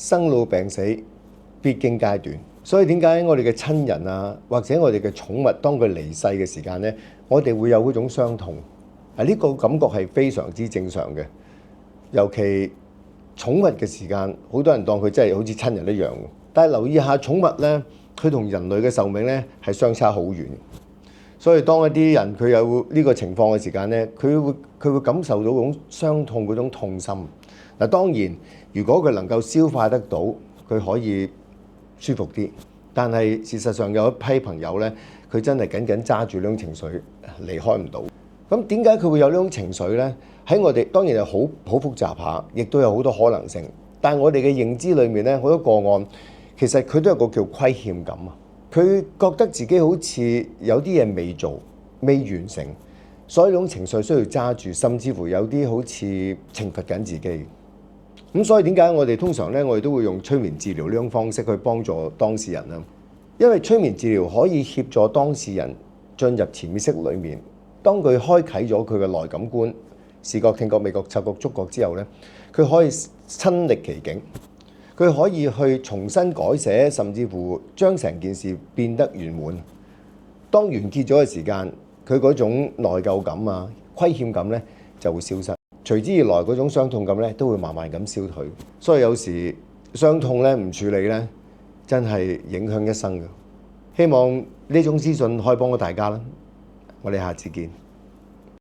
生老病死必經階段，所以點解我哋嘅親人啊，或者我哋嘅寵物，當佢離世嘅時間呢，我哋會有嗰種傷痛。呢個感覺係非常之正常嘅。尤其寵物嘅時間，好多人當佢真係好似親人一樣。但係留意下寵物呢，佢同人類嘅壽命呢係相差好遠。所以當一啲人佢有呢個情況嘅時間呢，佢會感受到嗰種傷痛，嗰種痛心。嗱，當然如果佢能夠消化得到，佢可以舒服啲。但係事實上有一批朋友呢，佢真係緊緊揸住呢種情緒離開唔到。咁點解佢會有呢種情緒呢？喺我哋當然係好複雜下，亦都有好多可能性。但係我哋嘅認知裏面呢，好多個案其實佢都有個叫虧欠感啊。佢覺得自己好似有啲嘢未做、未完成，所以呢種情緒需要揸住，甚至乎有啲好似懲罰緊自己。咁所以點解我哋通常呢，我哋都會用催眠治療呢種方式去幫助當事人呢？因為催眠治療可以協助當事人進入潛意識裏面，當佢開啟咗佢嘅內感官、視覺、聽覺、味覺、嗅覺、觸覺之後呢，佢可以親歷其境。佢可以去重新改寫，甚至乎將成件事變得圓滿。當完結咗嘅時間，佢嗰種內疚感啊、虧欠感呢就會消失，隨之而來嗰種傷痛感呢都會慢慢咁消退。所以有時傷痛呢唔處理呢，真係影響一生嘅。希望呢種資訊可以幫到大家啦。我哋下次見。